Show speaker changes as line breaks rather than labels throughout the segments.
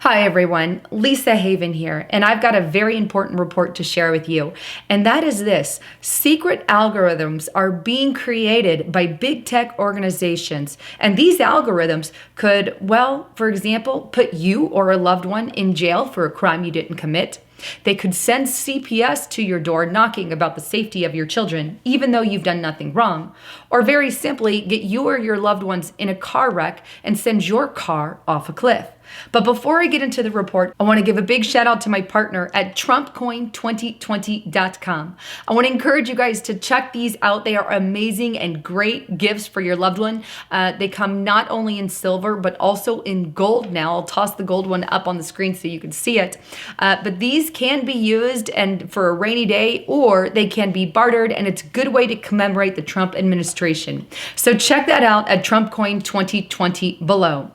Hi everyone, Lisa Haven here, and I've got a very important report to share with you. And that is this: secret algorithms are being created by big tech organizations. And these algorithms could, well, for example, put you or a loved one in jail for a crime you didn't commit. They could send CPS to your door knocking about the safety of your children, even though you've done nothing wrong. Or very simply, get you or your loved ones in a car wreck and send your car off a cliff. But before I get into the report, I want to give a big shout out to my partner at TrumpCoin2020.com. I want to encourage you guys to check these out. They are amazing and great gifts for your loved one. They come not only in silver, but also in gold now. I'll toss the gold one up on the screen so you can see it. But these can be used and for a rainy day, or they can be bartered, and it's a good way to commemorate the Trump administration. So check that out at TrumpCoin2020 below.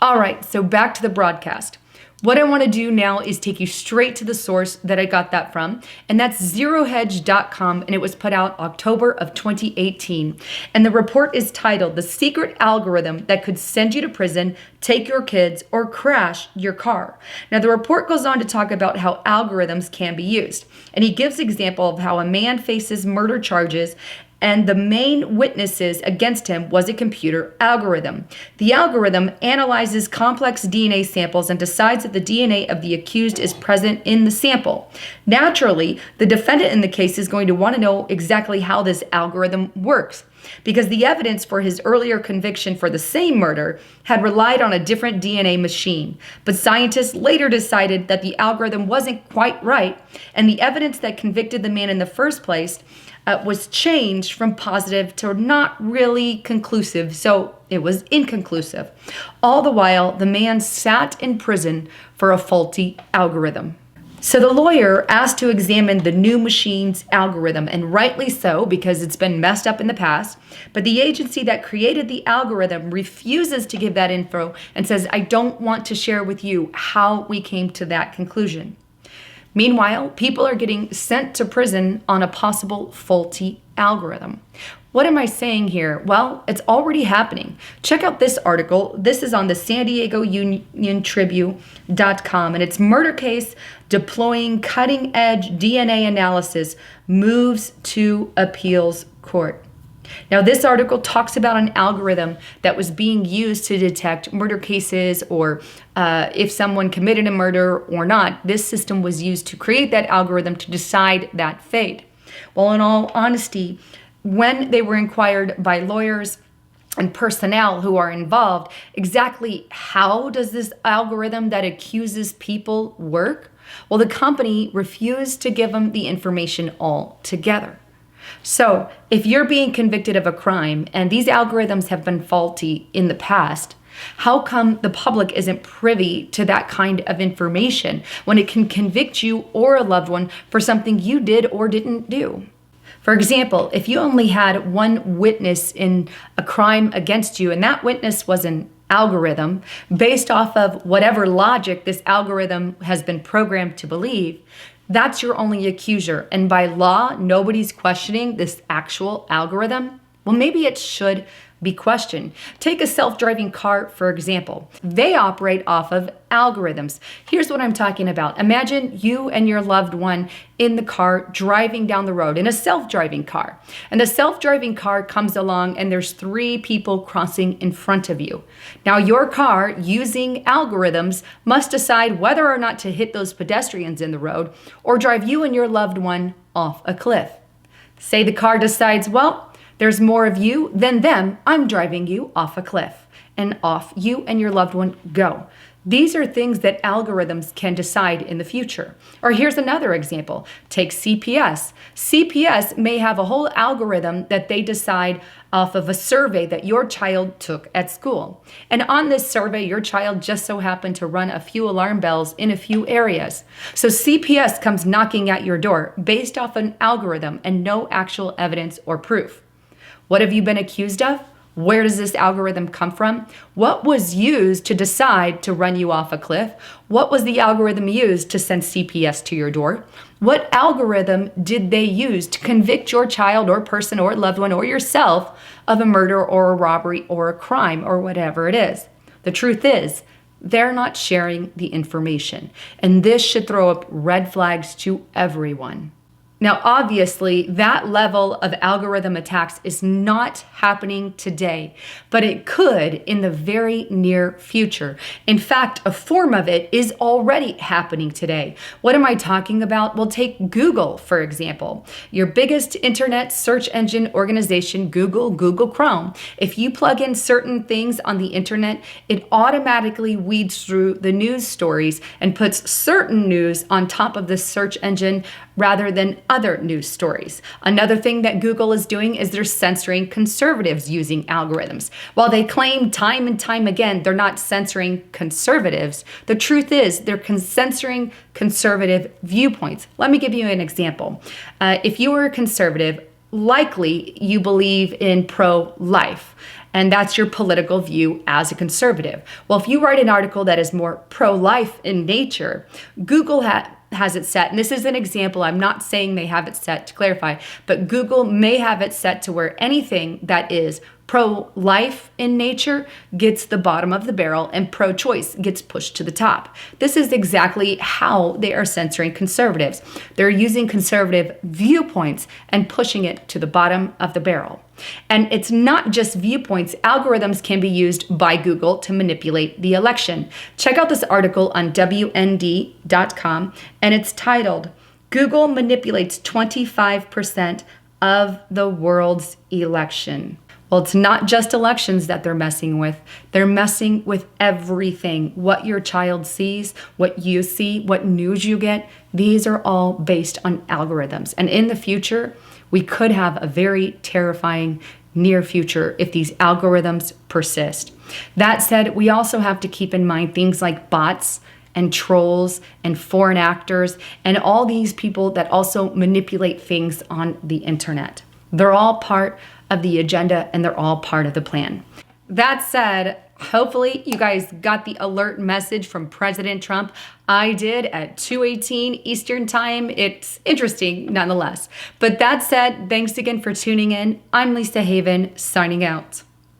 All right, so back to the broadcast. What I want to do now is take you straight to the source that I got that from, and that's zerohedge.com, and it was put out October of 2018. And the report is titled, "The Secret Algorithm That Could Send You to Prison, Take Your Kids, or Crash Your Car." Now, the report goes on to talk about how algorithms can be used, and he gives example of how a man faces murder charges and the main witnesses against him was a computer algorithm. The algorithm analyzes complex DNA samples and decides that the DNA of the accused is present in the sample. Naturally, the defendant in the case is going to want to know exactly how this algorithm works, because the evidence for his earlier conviction for the same murder had relied on a different DNA machine. But scientists later decided that the algorithm wasn't quite right, and the evidence that convicted the man in the first place was changed from positive to not really conclusive, so it was inconclusive. All the while, the man sat in prison for a faulty algorithm. So the lawyer asked to examine the new machine's algorithm, and rightly so, because it's been messed up in the past. But the agency that created the algorithm refuses to give that info and says, "I don't want to share with you how we came to that conclusion." Meanwhile, people are getting sent to prison on a possible faulty algorithm. What am I saying here? Well, it's already happening. Check out this article. This is on the San Diego Union Tribune.com, and it's "Murder Case Deploying Cutting Edge DNA Analysis Moves to Appeals Court." Now, this article talks about an algorithm that was being used to detect murder cases, or if someone committed a murder or not. This system was used to create that algorithm to decide that fate. Well, in all honesty, when they were inquired by lawyers and personnel who are involved, exactly how does this algorithm that accuses people work? Well, the company refused to give them the information altogether. So if you're being convicted of a crime and these algorithms have been faulty in the past, how come the public isn't privy to that kind of information when it can convict you or a loved one for something you did or didn't do? For example, if you only had one witness in a crime against you, and that witness was an algorithm based off of whatever logic this algorithm has been programmed to believe, that's your only accuser. And by law, nobody's questioning this actual algorithm. Well, maybe it should be questioned. Take a self-driving car, for example. They operate off of algorithms. Here's what I'm talking about. Imagine you and your loved one in the car driving down the road in a self-driving car. And the self-driving car comes along and there's 3 people crossing in front of you. Now your car, using algorithms, must decide whether or not to hit those pedestrians in the road or drive you and your loved one off a cliff. Say the car decides, well, there's more of you than them, I'm driving you off a cliff. And off you and your loved one go. These are things that algorithms can decide in the future. Or here's another example. Take CPS. CPS may have a whole algorithm that they decide off of a survey that your child took at school. And on this survey, your child just so happened to run a few alarm bells in a few areas. So CPS comes knocking at your door based off an algorithm and no actual evidence or proof. What have you been accused of? Where does this algorithm come from? What was used to decide to run you off a cliff? What was the algorithm used to send CPS to your door? What algorithm did they use to convict your child or person or loved one or yourself of a murder or a robbery or a crime or whatever it is? The truth is, they're not sharing the information. And this should throw up red flags to everyone. Now, obviously, that level of algorithm attacks is not happening today, but it could in the very near future. In fact, a form of it is already happening today. What am I talking about? Well, take Google, for example. Your biggest internet search engine organization, Google Chrome. If you plug in certain things on the internet, it automatically weeds through the news stories and puts certain news on top of the search engine rather than other news stories. Another thing that Google is doing is they're censoring conservatives using algorithms. While they claim time and time again they're not censoring conservatives, the truth is they're censoring conservative viewpoints. Let me give you an example. If you were a conservative, likely you believe in pro-life. And that's your political view as a conservative. Well, if you write an article that is more pro-life in nature, Google has it set, and this is an example, I'm not saying they have it set to clarify, but Google may have it set to where anything that is pro-life in nature gets the bottom of the barrel and pro-choice gets pushed to the top. This is exactly how they are censoring conservatives. They're using conservative viewpoints and pushing it to the bottom of the barrel. And it's not just viewpoints. Algorithms can be used by Google to manipulate the election. Check out this article on WND.com, and it's titled, "Google Manipulates 25% of the World's Election." Well, it's not just elections that they're messing with. They're messing with everything. What your child sees, what you see, what news you get, these are all based on algorithms. And in the future, we could have a very terrifying near future if these algorithms persist. That said, we also have to keep in mind things like bots and trolls and foreign actors and all these people that also manipulate things on the internet. They're all part of the agenda and they're all part of the plan. That said, hopefully you guys got the alert message from President Trump. I did at 2:18 Eastern Time. It's interesting nonetheless. But that said, thanks again for tuning in. I'm Lisa Haven, signing out.